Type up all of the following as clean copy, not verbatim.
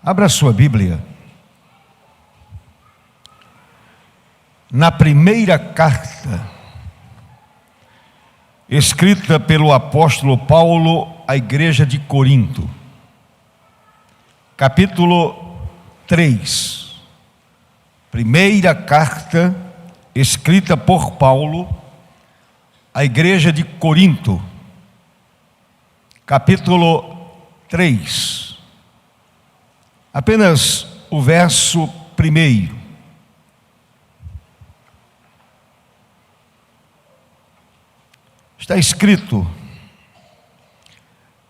Abra sua Bíblia na primeira carta escrita pelo apóstolo Paulo à igreja de Corinto, capítulo 3. Primeira carta escrita por Paulo à igreja de Corinto, capítulo 3. Apenas o verso 1. Está escrito: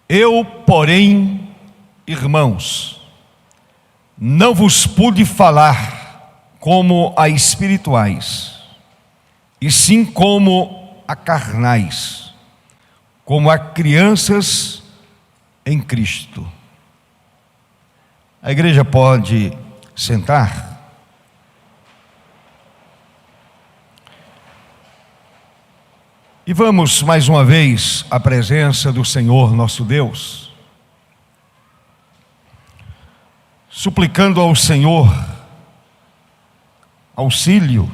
eu, porém, irmãos, não vos pude falar como a espirituais, e sim como a carnais, como a crianças em Cristo. A igreja pode sentar. E vamos mais uma vez à presença do Senhor nosso Deus, suplicando ao Senhor auxílio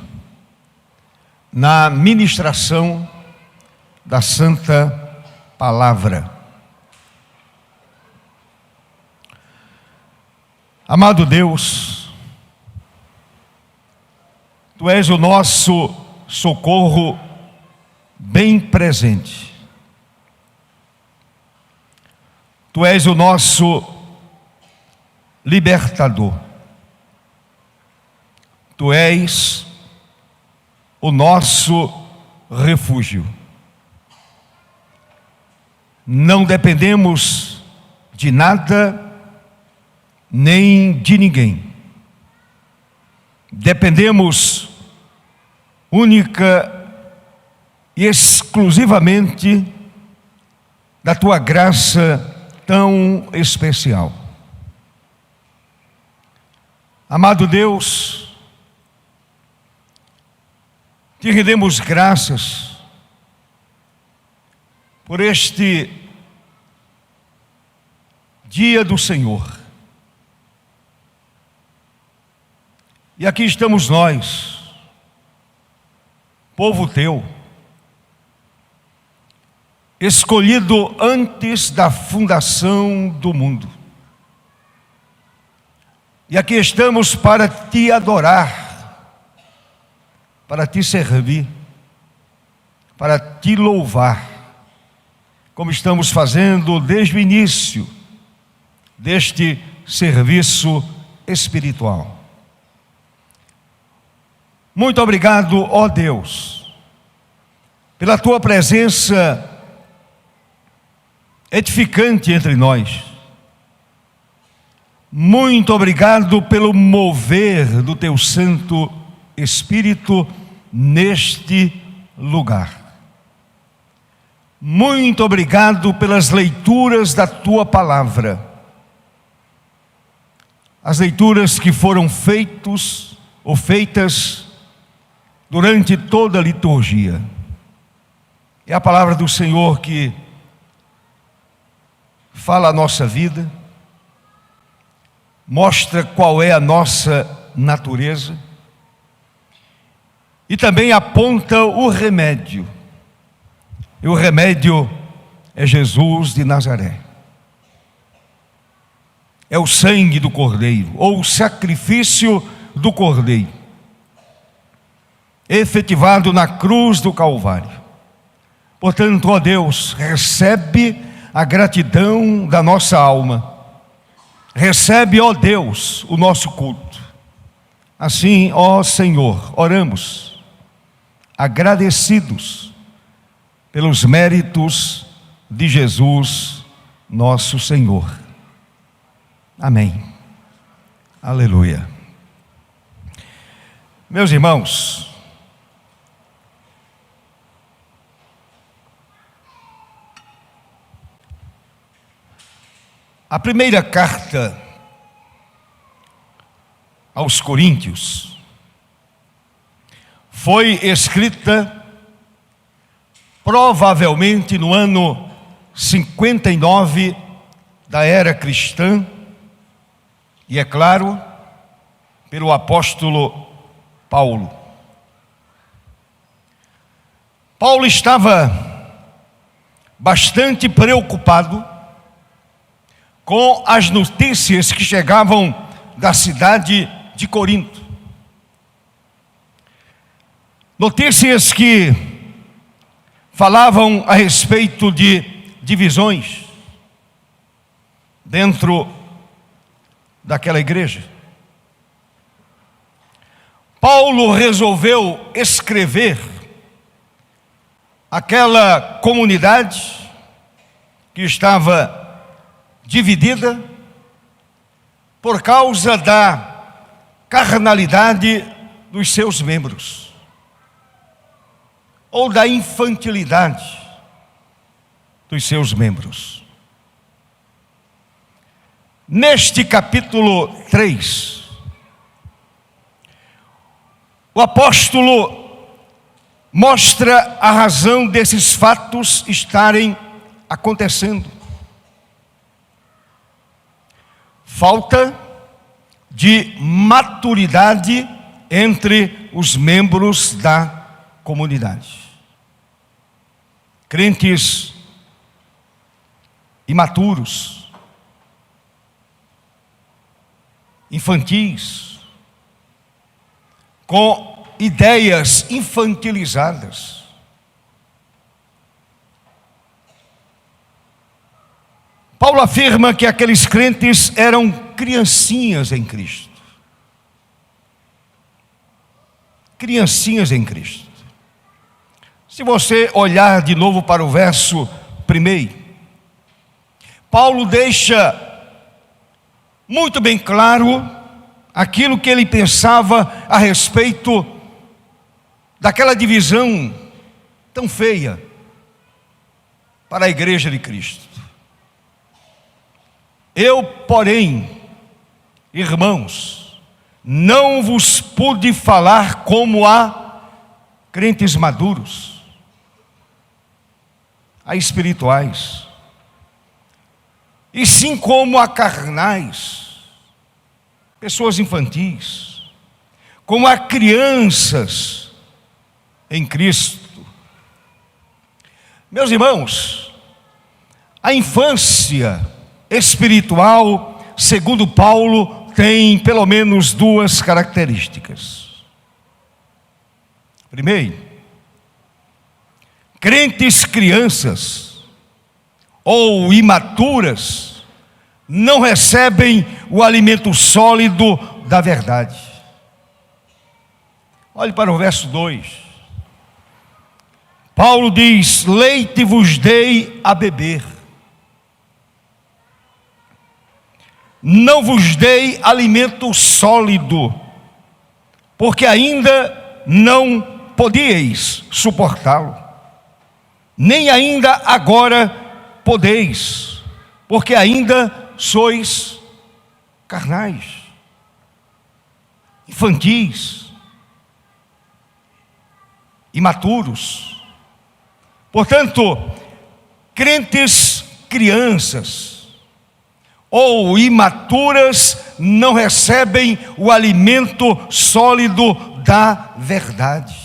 na ministração da Santa Palavra. Amado Deus, Tu és o nosso socorro bem presente. Tu és o nosso libertador. Tu és o nosso refúgio. Não dependemos de nada nem de ninguém. Dependemos única e exclusivamente da Tua graça tão especial. Amado Deus, Te rendemos graças por este dia do Senhor. E aqui estamos nós, povo Teu, escolhido antes da fundação do mundo. E aqui estamos para Te adorar, para Te servir, para Te louvar, como estamos fazendo desde o início deste serviço espiritual. Muito obrigado, ó Deus, pela Tua presença edificante entre nós. Muito obrigado pelo mover do Teu Santo Espírito neste lugar. Muito obrigado pelas leituras da Tua Palavra. As leituras que foram feitas durante toda a liturgia. É a palavra do Senhor que fala a nossa vida, mostra qual é a nossa natureza e também aponta o remédio. E o remédio é Jesus de Nazaré. É o sangue do Cordeiro, ou o sacrifício do Cordeiro, efetivado na cruz do Calvário. Portanto, ó Deus, recebe a gratidão da nossa alma. Recebe, ó Deus, o nosso culto. Assim, ó Senhor, oramos, agradecidos pelos méritos de Jesus, nosso Senhor. Amém. Aleluia. Meus irmãos, a primeira carta aos Coríntios foi escrita provavelmente no ano 59 da era cristã, e, é claro, pelo apóstolo Paulo. Paulo estava bastante preocupado com as notícias que chegavam da cidade de Corinto. Notícias que falavam a respeito de divisões dentro daquela igreja. Paulo resolveu escrever aquela comunidade que estava dividida por causa da carnalidade dos seus membros, ou da infantilidade dos seus membros. Neste capítulo 3, o apóstolo mostra a razão desses fatos estarem acontecendo. Falta de maturidade entre os membros da comunidade. Crentes imaturos, infantis, com ideias infantilizadas. Paulo afirma que aqueles crentes eram criancinhas em Cristo. Criancinhas em Cristo. Se você olhar de novo para o verso 1, Paulo deixa muito bem claro aquilo que ele pensava a respeito daquela divisão tão feia para a igreja de Cristo. Eu, porém, irmãos, não vos pude falar como a crentes maduros, a espirituais, e sim como a carnais, pessoas infantis, como a crianças em Cristo. Meus irmãos, a infância espiritual, segundo Paulo, tem pelo menos duas características. Primeiro, crentes crianças ou imaturas não recebem o alimento sólido da verdade. Olhe para o verso 2. Paulo diz: leite vos dei a beber, não vos dei alimento sólido, porque ainda não podíeis suportá-lo, nem ainda agora podeis, porque ainda sois carnais, infantis, imaturos. Portanto, crentes crianças ou imaturas não recebem o alimento sólido da verdade.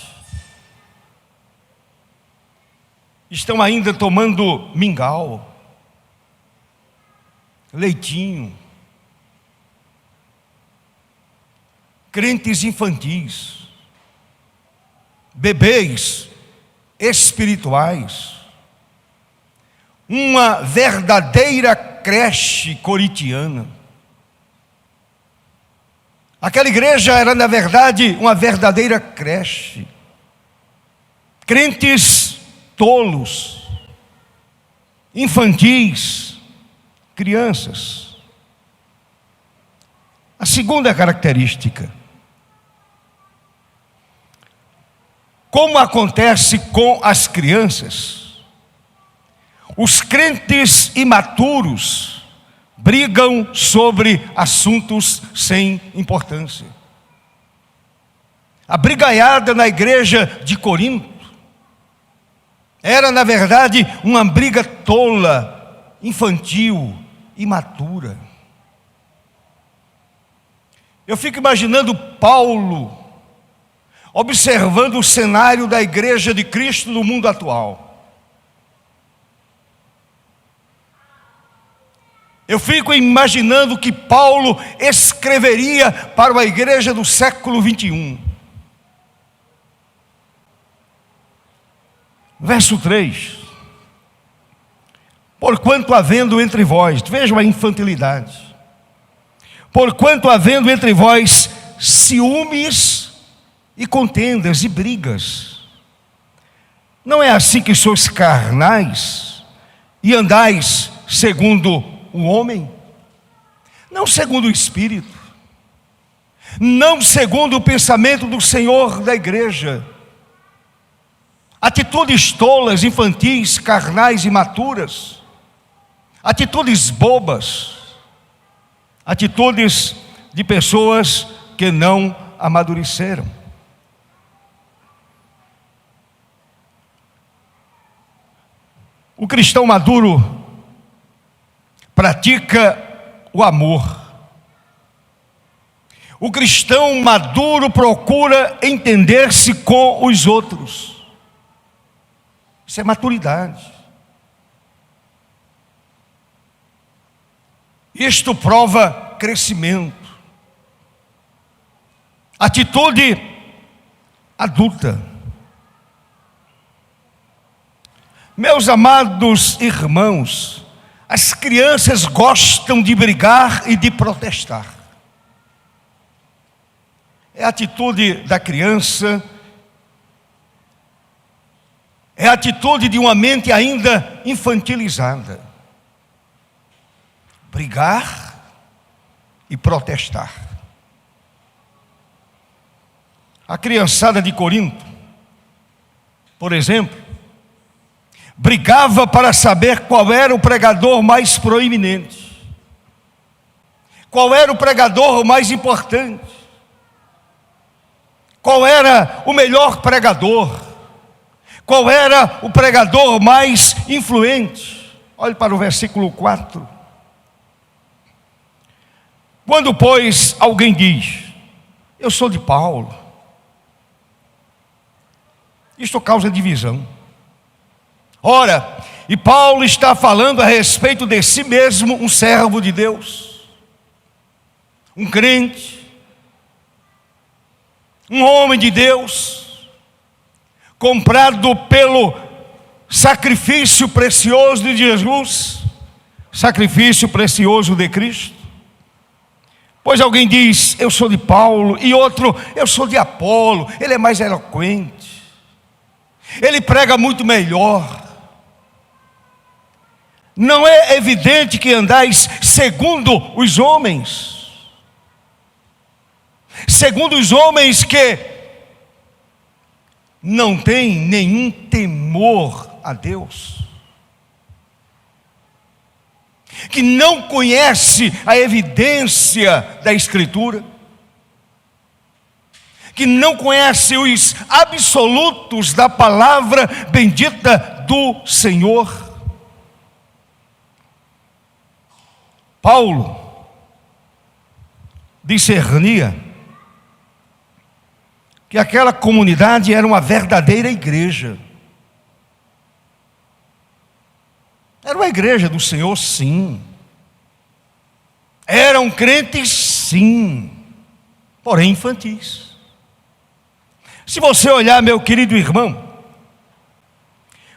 Estão ainda tomando mingau, leitinho. Crentes infantis, bebês espirituais, uma verdadeira creche corintiana. Aquela igreja era, na verdade, uma verdadeira creche. Crentes tolos, infantis, crianças. A segunda característica, como acontece com as crianças, os crentes imaturos brigam sobre assuntos sem importância. A brigaiada na igreja de Corinto era, na verdade, uma briga tola, infantil, imatura. Eu fico imaginando Paulo observando o cenário da igreja de Cristo no mundo atual. Eu fico imaginando que Paulo escreveria para uma igreja do século 21. Verso 3. Porquanto havendo entre vós, vejam a infantilidade. Porquanto havendo entre vós ciúmes e contendas e brigas, não é assim que sois carnais e andais segundo o homem? Não segundo o Espírito, não segundo o pensamento do Senhor da igreja. Atitudes tolas, infantis, carnais, imaturas, atitudes bobas, atitudes de pessoas que não amadureceram. O cristão maduro pratica o amor. O cristão maduro procura entender-se com os outros. Isso é maturidade. Isto prova crescimento. Atitude adulta. Meus amados irmãos, as crianças gostam de brigar e de protestar. É a atitude da criança, é a atitude de uma mente ainda infantilizada. Brigar e protestar. A criançada de Corinto, por exemplo, brigava para saber qual era o pregador mais proeminente, qual era o pregador mais importante, qual era o melhor pregador, qual era o pregador mais influente. Olhe para o versículo 4. Quando, pois, alguém diz, eu sou de Paulo, isto causa divisão. Ora, e Paulo está falando a respeito de si mesmo, um servo de Deus, um crente, um homem de Deus, comprado pelo sacrifício precioso de Jesus, sacrifício precioso de Cristo. Pois alguém diz, eu sou de Paulo, e outro, eu sou de Apolo. Ele é mais eloquente, ele prega muito melhor. Não é evidente que andais segundo os homens, segundo os homens que não têm nenhum temor a Deus, que não conhece a evidência da Escritura, que não conhece os absolutos da palavra bendita do Senhor. Paulo discernia que aquela comunidade era uma verdadeira igreja. Era uma igreja do Senhor, sim. Eram crentes, sim, porém infantis. Se você olhar, meu querido irmão,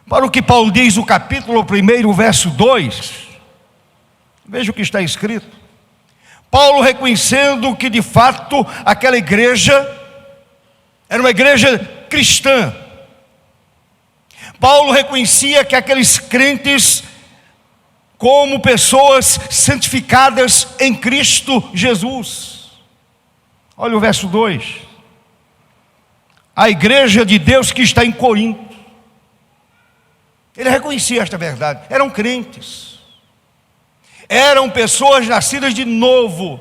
para o que Paulo diz no capítulo 1, verso 2, veja o que está escrito. Paulo reconhecendo que de fato aquela igreja era uma igreja cristã. Paulo reconhecia que aqueles crentes como pessoas santificadas em Cristo Jesus. Olha o verso 2. A igreja de Deus que está em Corinto. Ele reconhecia esta verdade. Eram crentes. Eram pessoas nascidas de novo.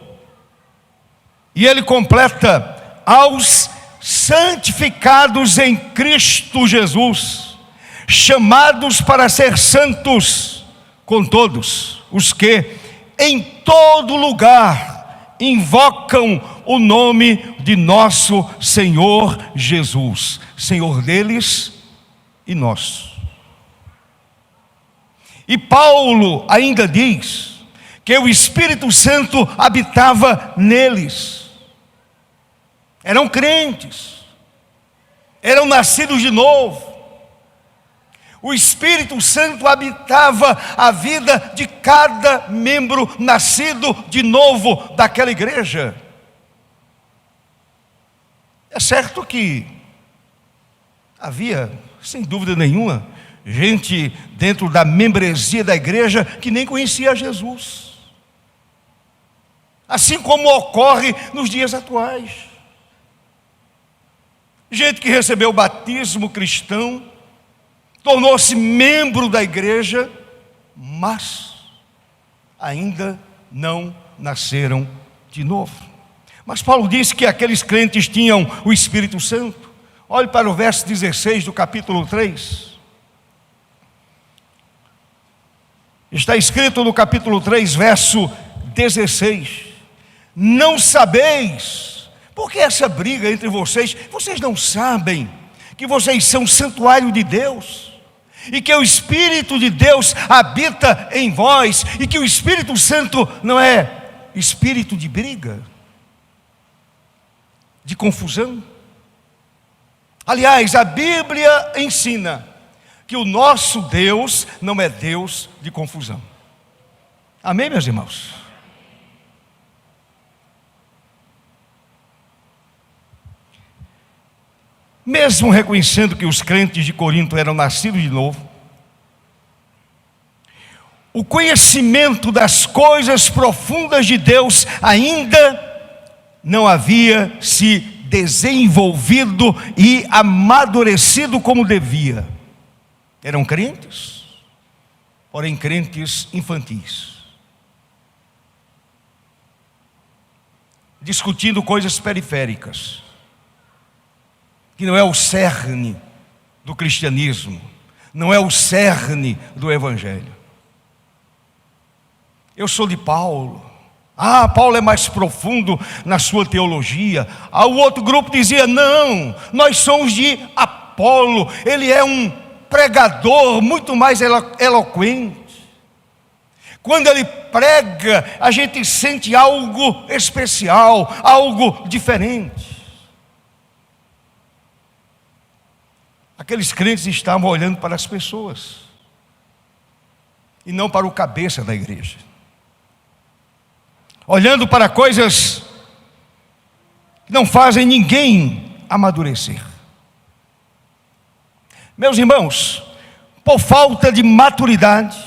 E ele completa: aos santificados em Cristo Jesus, chamados para ser santos, com todos os que em todo lugar invocam o nome de nosso Senhor Jesus, Senhor deles e nosso. E Paulo ainda diz que o Espírito Santo habitava neles. Eram crentes, eram nascidos de novo. O Espírito Santo habitava a vida de cada membro nascido de novo daquela igreja. É certo que havia, sem dúvida nenhuma, gente dentro da membresia da igreja que nem conhecia Jesus. Assim como ocorre nos dias atuais. Gente que recebeu o batismo cristão, tornou-se membro da igreja, mas ainda não nasceram de novo. Mas Paulo disse que aqueles crentes tinham o Espírito Santo. Olhe para o verso 16 do capítulo 3. Está escrito no capítulo 3, verso 16: não sabeis, porque essa briga entre vocês não sabem que vocês são santuário de Deus, e que o Espírito de Deus habita em vós, e que o Espírito Santo não é espírito de briga, de confusão. Aliás, a Bíblia ensina que o nosso Deus não é Deus de confusão. Amém, meus irmãos? Mesmo reconhecendo que os crentes de Corinto eram nascidos de novo, o conhecimento das coisas profundas de Deus ainda não havia se desenvolvido e amadurecido como devia. Eram crentes, porém crentes infantis, discutindo coisas periféricas, que não é o cerne do cristianismo, não é o cerne do evangelho. Eu sou de Paulo. Paulo é mais profundo na sua teologia. O outro grupo dizia: não, nós somos de Apolo, ele é um pregador muito mais eloquente. Quando ele prega, a gente sente algo especial, algo diferente. Aqueles crentes estavam olhando para as pessoas e não para o cabeça da igreja, olhando para coisas que não fazem ninguém amadurecer. Meus irmãos, por falta de maturidade,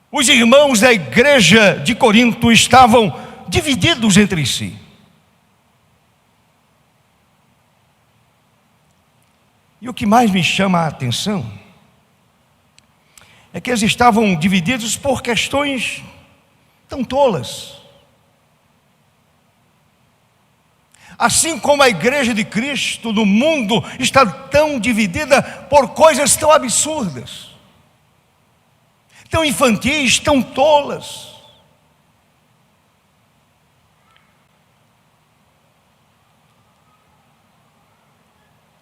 os irmãos da igreja de Corinto estavam divididos entre si. E o que mais me chama a atenção é que eles estavam divididos por questões tão tolas. Assim como a igreja de Cristo no mundo está tão dividida por coisas tão absurdas, tão infantis, tão tolas.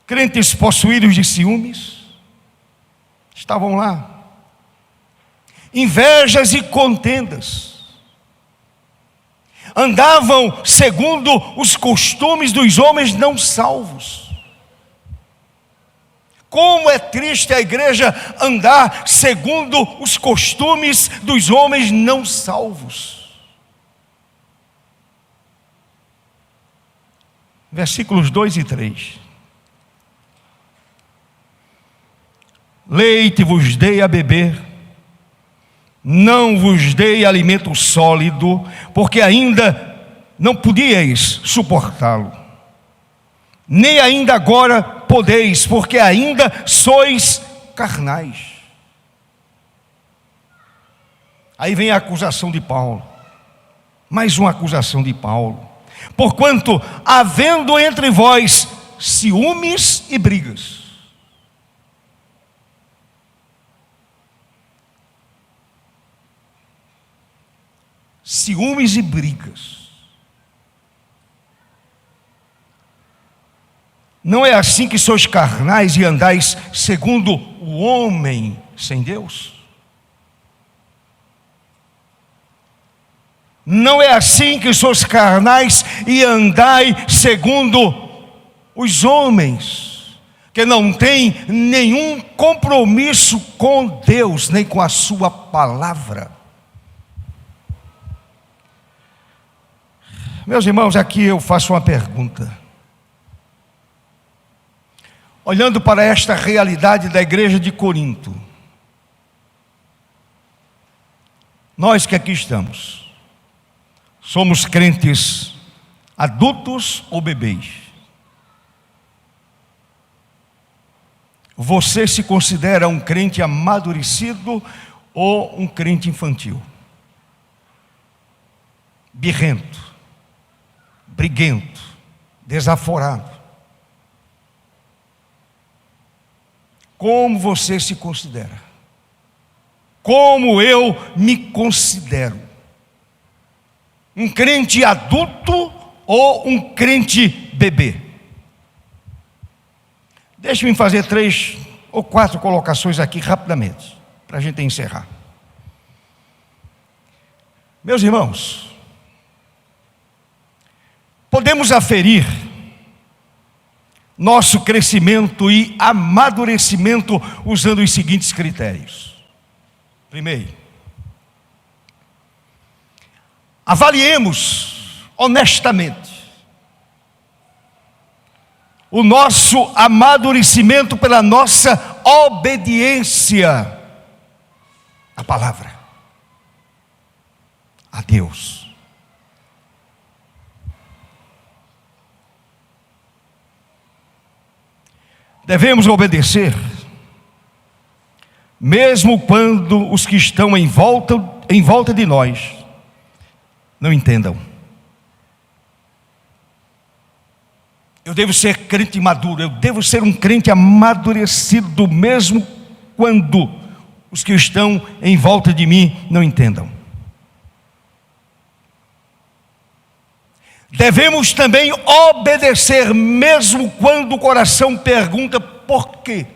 Crentes possuídos de ciúmes estavam lá, invejas e contendas, andavam segundo os costumes dos homens não salvos. Como é triste a igreja andar segundo os costumes dos homens não salvos. Versículos 2 e 3. Leite vos dei a beber, não vos dei alimento sólido, porque ainda não podíeis suportá-lo, nem ainda agora podeis, porque ainda sois carnais. Aí vem a acusação de Paulo, mais uma acusação de Paulo: porquanto havendo entre vós ciúmes e brigas. Ciúmes e brigas. Não é assim que sois carnais e andais segundo o homem sem Deus? Não é assim que sois carnais e andai segundo os homens, que não têm nenhum compromisso com Deus, nem com a sua palavra. Meus irmãos, aqui eu faço uma pergunta. Olhando para esta realidade da igreja de Corinto, nós que aqui estamos, somos crentes adultos ou bebês? Você se considera um crente amadurecido ou um crente infantil? Birrento, briguento, desaforado. Como você se considera? Como eu me considero? Um crente adulto ou um crente bebê? Deixe-me fazer 3 ou 4 colocações aqui rapidamente, para a gente encerrar. Meus irmãos, podemos aferir nosso crescimento e amadurecimento usando os seguintes critérios. Primeiro, avaliemos honestamente o nosso amadurecimento pela nossa obediência à palavra, a Deus. Devemos obedecer, mesmo quando os que estão em volta de nós não entendam. Eu devo ser crente maduro, eu devo ser um crente amadurecido, mesmo quando os que estão em volta de mim não entendam. Devemos também obedecer, mesmo quando o coração pergunta por quê.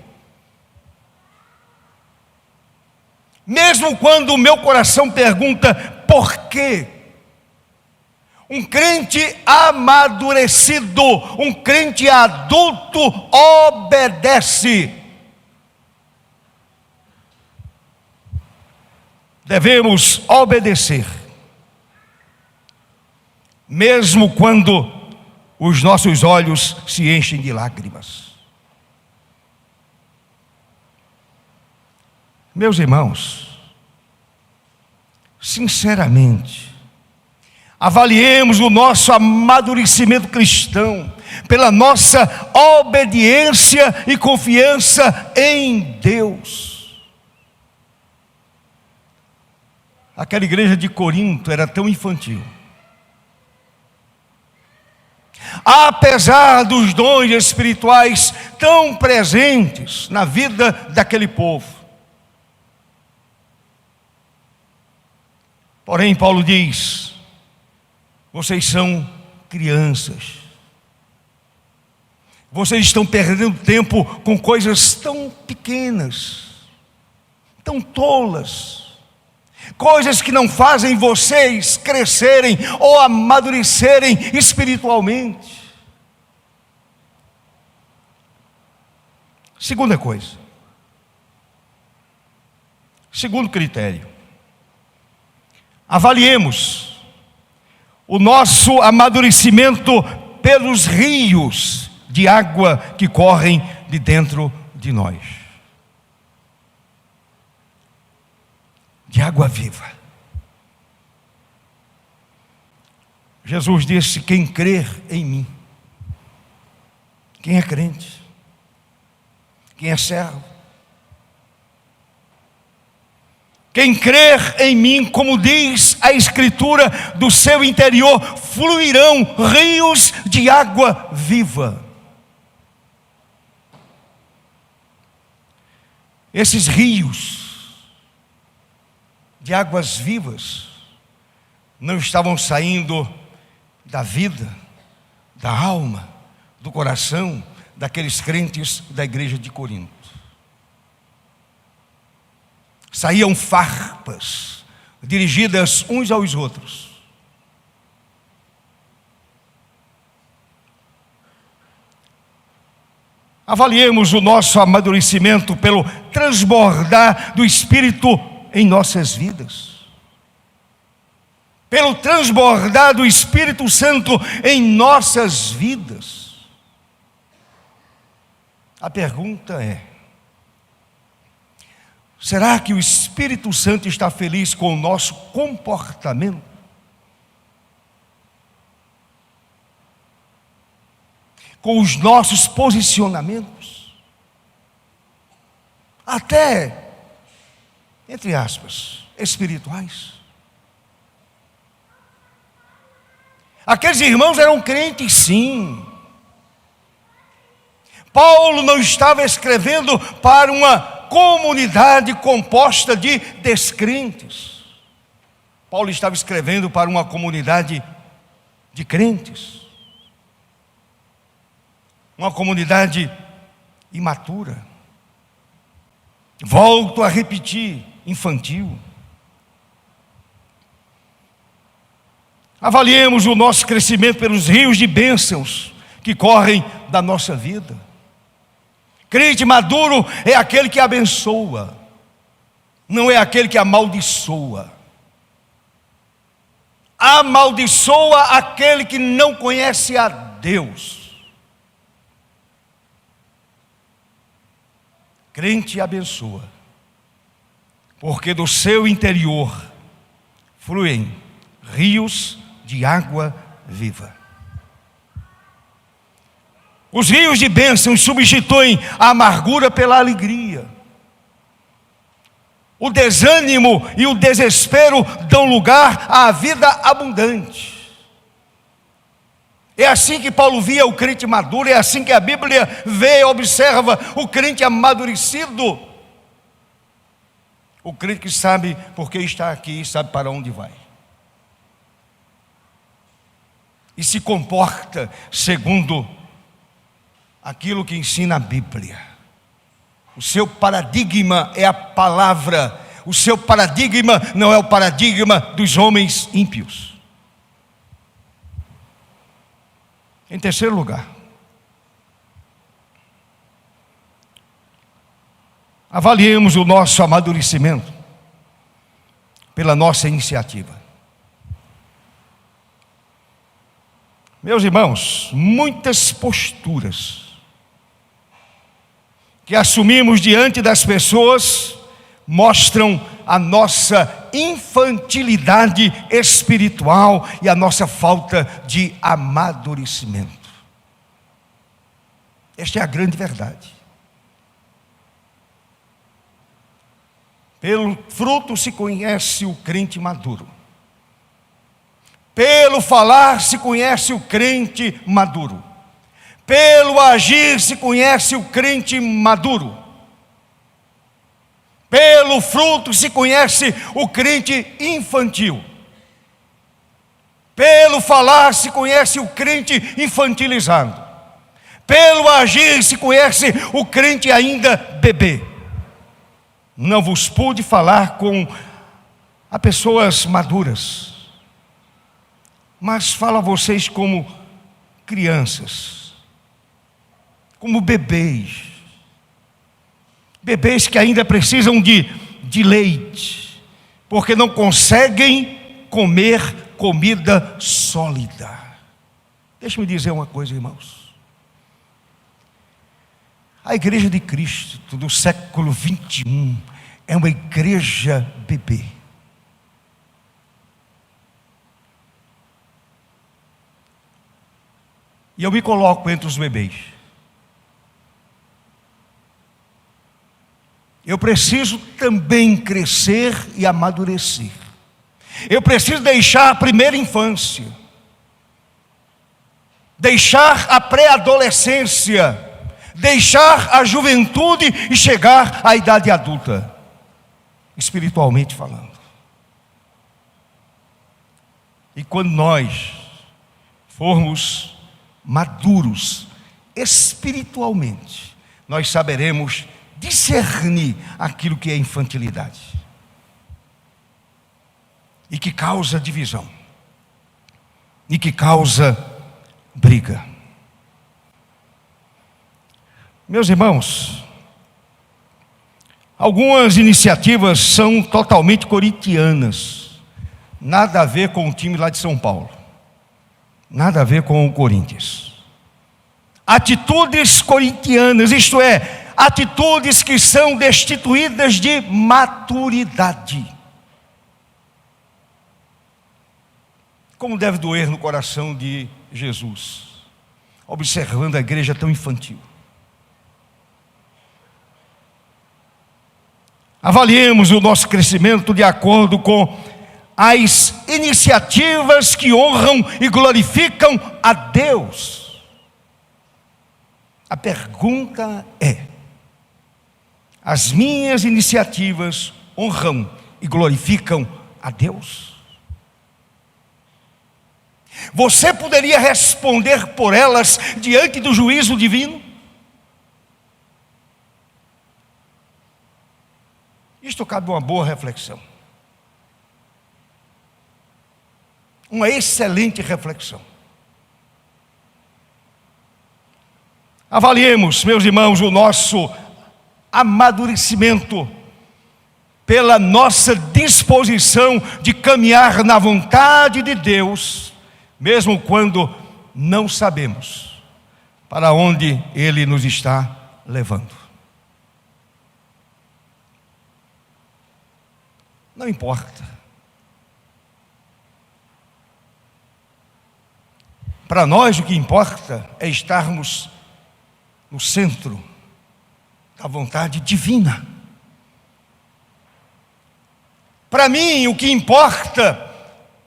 Mesmo quando o meu coração pergunta por quê. Um crente amadurecido, um crente adulto obedece. Devemos obedecer, mesmo quando os nossos olhos se enchem de lágrimas. Meus irmãos, sinceramente, avaliemos o nosso amadurecimento cristão pela nossa obediência e confiança em Deus. Aquela igreja de Corinto era tão infantil. Apesar dos dons espirituais tão presentes na vida daquele povo. Porém, Paulo diz: vocês são crianças. Vocês estão perdendo tempo com coisas tão pequenas, tão tolas. Coisas que não fazem vocês crescerem ou amadurecerem espiritualmente. Segunda coisa. Segundo critério. Avaliemos o nosso amadurecimento pelos rios de água que correm de dentro de nós. De água viva. Jesus disse: quem crer em mim, quem é crente, quem é servo, quem crer em mim, como diz a Escritura, do seu interior fluirão rios de água viva. Esses rios de águas vivas não estavam saindo da vida, da alma, do coração, daqueles crentes da igreja de Corinto. Saíam farpas dirigidas uns aos outros. Avaliemos o nosso amadurecimento pelo transbordar do Espírito em nossas vidas. Pelo transbordar do Espírito Santo em nossas vidas. A pergunta é: será que o Espírito Santo está feliz com o nosso comportamento? Com os nossos posicionamentos? Até, entre aspas, espirituais. Aqueles irmãos eram crentes, sim. Paulo não estava escrevendo para uma comunidade composta de descrentes. Paulo estava escrevendo para uma comunidade de crentes. Uma comunidade imatura. Volto a repetir, infantil. Avaliemos o nosso crescimento pelos rios de bênçãos que correm da nossa vida. Crente maduro é aquele que abençoa, não é aquele que amaldiçoa. Amaldiçoa aquele que não conhece a Deus. Crente abençoa, porque do seu interior fluem rios de água viva. Os rios de bênçãos substituem a amargura pela alegria. O desânimo e o desespero dão lugar à vida abundante. É assim que Paulo via o crente maduro, é assim que a Bíblia vê e observa o crente amadurecido. O crente que sabe por que está aqui e sabe para onde vai. E se comporta segundo aquilo que ensina a Bíblia. O seu paradigma é a palavra. O seu paradigma não é o paradigma dos homens ímpios. Em terceiro lugar, avaliemos o nosso amadurecimento pela nossa iniciativa. Meus irmãos, muitas posturas que assumimos diante das pessoas mostram a nossa infantilidade espiritual e a nossa falta de amadurecimento. Esta é a grande verdade. Pelo fruto se conhece o crente maduro. Pelo falar se conhece o crente maduro. Pelo agir se conhece o crente maduro. Pelo fruto se conhece o crente infantil. Pelo falar se conhece o crente infantilizado. Pelo agir se conhece o crente ainda bebê. Não vos pude falar com a pessoas maduras, mas falo a vocês como crianças, como bebês. Bebês que ainda precisam de leite, porque não conseguem comer comida sólida. Deixa-me dizer uma coisa, irmãos. A igreja de Cristo do século 21 é uma igreja bebê. E eu me coloco entre os bebês. Eu preciso também crescer e amadurecer. Eu preciso deixar a primeira infância, deixar a pré-adolescência, deixar a juventude e chegar à idade adulta, espiritualmente falando. E quando nós formos maduros espiritualmente, nós saberemos discernir aquilo que é infantilidade e que causa divisão e que causa briga. Meus irmãos, algumas iniciativas são totalmente corintianas, nada a ver com o time lá de São Paulo, nada a ver com o Corinthians. Atitudes corintianas, isto é, atitudes que são destituídas de maturidade. Como deve doer no coração de Jesus, observando a igreja tão infantil. Avaliemos o nosso crescimento de acordo com as iniciativas que honram e glorificam a Deus. A pergunta é: as minhas iniciativas honram e glorificam a Deus? Você poderia responder por elas diante do juízo divino? Isto cabe uma boa reflexão. Uma excelente reflexão. Avaliemos, meus irmãos, o nosso amadurecimento pela nossa disposição de caminhar na vontade de Deus, mesmo quando não sabemos para onde Ele nos está levando. Não importa. Para nós o que importa é estarmos no centro da vontade divina. Para mim o que importa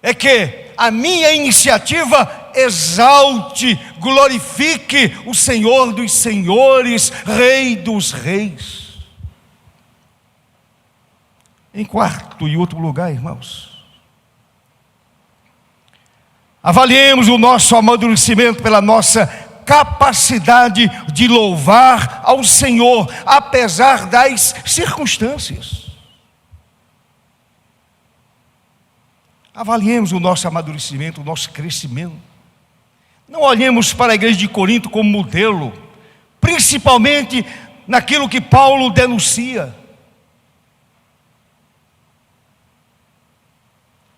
é que a minha iniciativa exalte, glorifique o Senhor dos senhores, Rei dos reis. Em quarto e último lugar, irmãos, avaliemos o nosso amadurecimento pela nossa capacidade de louvar ao Senhor, apesar das circunstâncias. Avaliemos o nosso amadurecimento, o nosso crescimento. Não olhemos para a igreja de Corinto como modelo, principalmente naquilo que Paulo denuncia.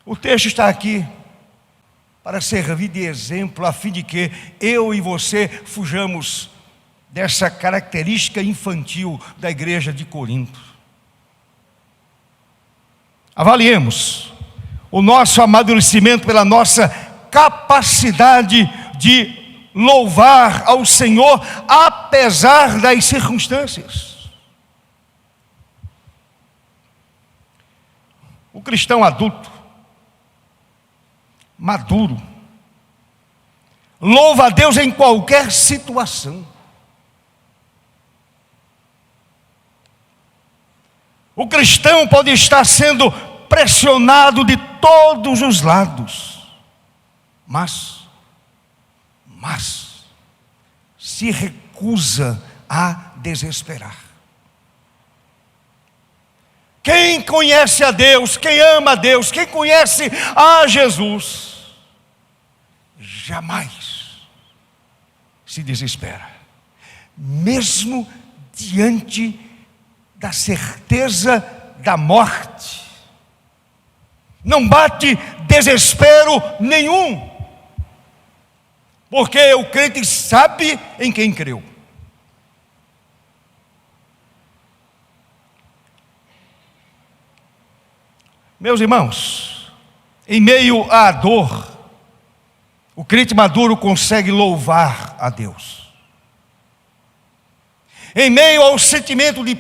O texto está aqui para servir de exemplo, a fim de que eu e você fujamos dessa característica infantil da igreja de Corinto. Avaliemos o nosso amadurecimento pela nossa capacidade de louvar ao Senhor, apesar das circunstâncias. O cristão adulto, maduro, louva a Deus em qualquer situação. O cristão pode estar sendo pressionado de todos os lados, mas se recusa a desesperar. Quem conhece a Deus, quem ama a Deus, quem conhece a Jesus, jamais se desespera, mesmo diante da certeza da morte. Não bate desespero nenhum, porque o crente sabe em quem creu. Meus irmãos, em meio à dor, o crente maduro consegue louvar a Deus. Em meio ao sentimento de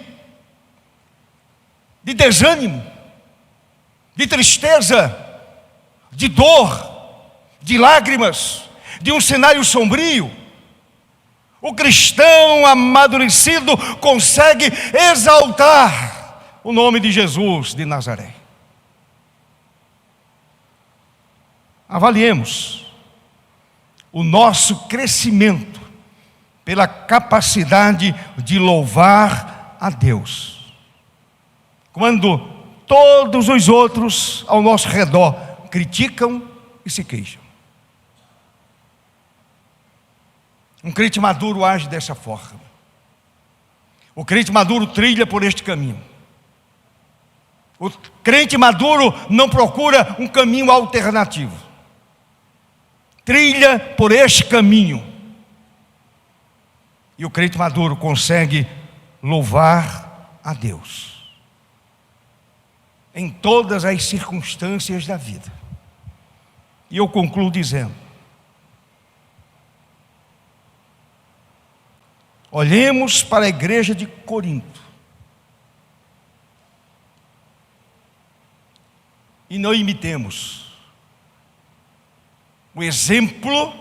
desânimo, de tristeza, de dor, de lágrimas, de um cenário sombrio, o cristão amadurecido consegue exaltar o nome de Jesus de Nazaré. Avaliemos o nosso crescimento pela capacidade de louvar a Deus. Quando todos os outros ao nosso redor criticam e se queixam. Um crente maduro age dessa forma. O crente maduro trilha por este caminho. O crente maduro não procura um caminho alternativo. Trilha por este caminho. E o crente maduro consegue louvar a Deus em todas as circunstâncias da vida. E eu concluo dizendo: olhemos para a igreja de Corinto e não imitemos o exemplo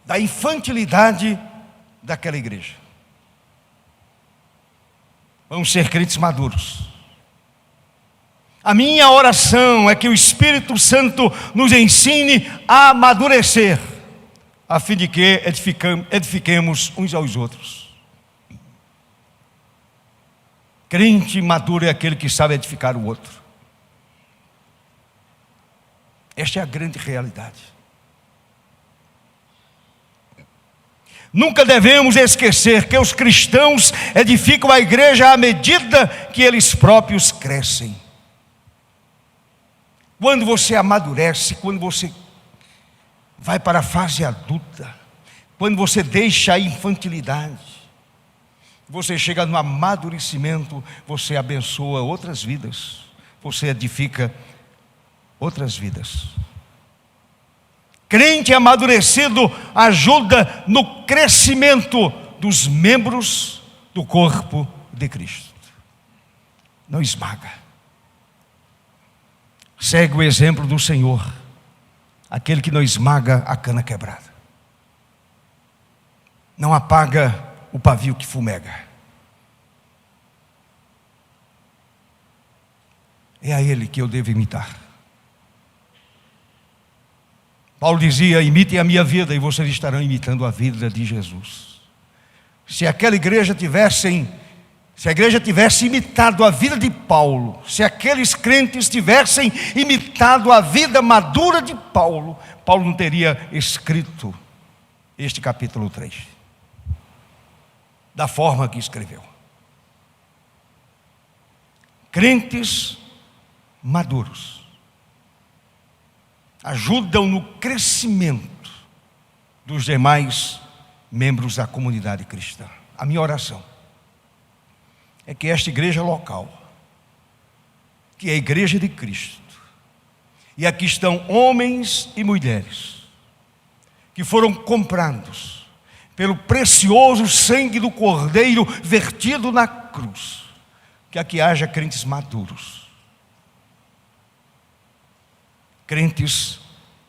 da infantilidade daquela igreja. Vamos ser crentes maduros. A minha oração é que o Espírito Santo nos ensine a amadurecer, a fim de que edifiquemos uns aos outros. Crente maduro é aquele que sabe edificar o outro. Esta é a grande realidade. Nunca devemos esquecer que os cristãos edificam a igreja à medida que eles próprios crescem. Quando você amadurece, quando você vai para a fase adulta, quando você deixa a infantilidade, você chega no amadurecimento, você abençoa outras vidas, você edifica outras vidas. Crente amadurecido ajuda no crescimento dos membros do corpo de Cristo. Não esmaga. Segue o exemplo do Senhor, aquele que não esmaga a cana quebrada, não apaga o pavio que fumega. É a Ele que eu devo imitar. Paulo dizia: imitem a minha vida e vocês estarão imitando a vida de Jesus. Se a igreja tivesse imitado a vida de Paulo, se aqueles crentes tivessem imitado a vida madura de Paulo, Paulo não teria escrito este capítulo 3 da forma que escreveu. Crentes maduros ajudam no crescimento dos demais membros da comunidade cristã. A minha oração é que esta igreja local, que é a igreja de Cristo, e aqui estão homens e mulheres que foram comprados pelo precioso sangue do Cordeiro vertido na cruz, que aqui haja crentes maduros, crentes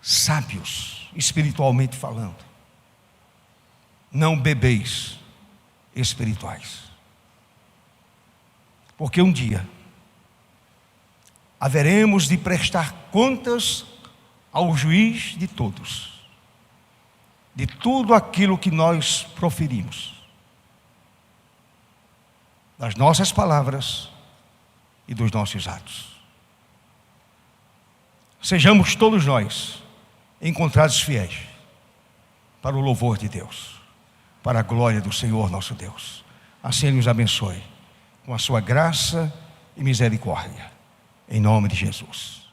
sábios, espiritualmente falando, não bebês espirituais. Porque um dia haveremos de prestar contas ao juiz de todos, de tudo aquilo que nós proferimos, das nossas palavras e dos nossos atos. Sejamos todos nós encontrados fiéis para o louvor de Deus, para a glória do Senhor nosso Deus. Assim Ele nos abençoe com a sua graça e misericórdia, em nome de Jesus.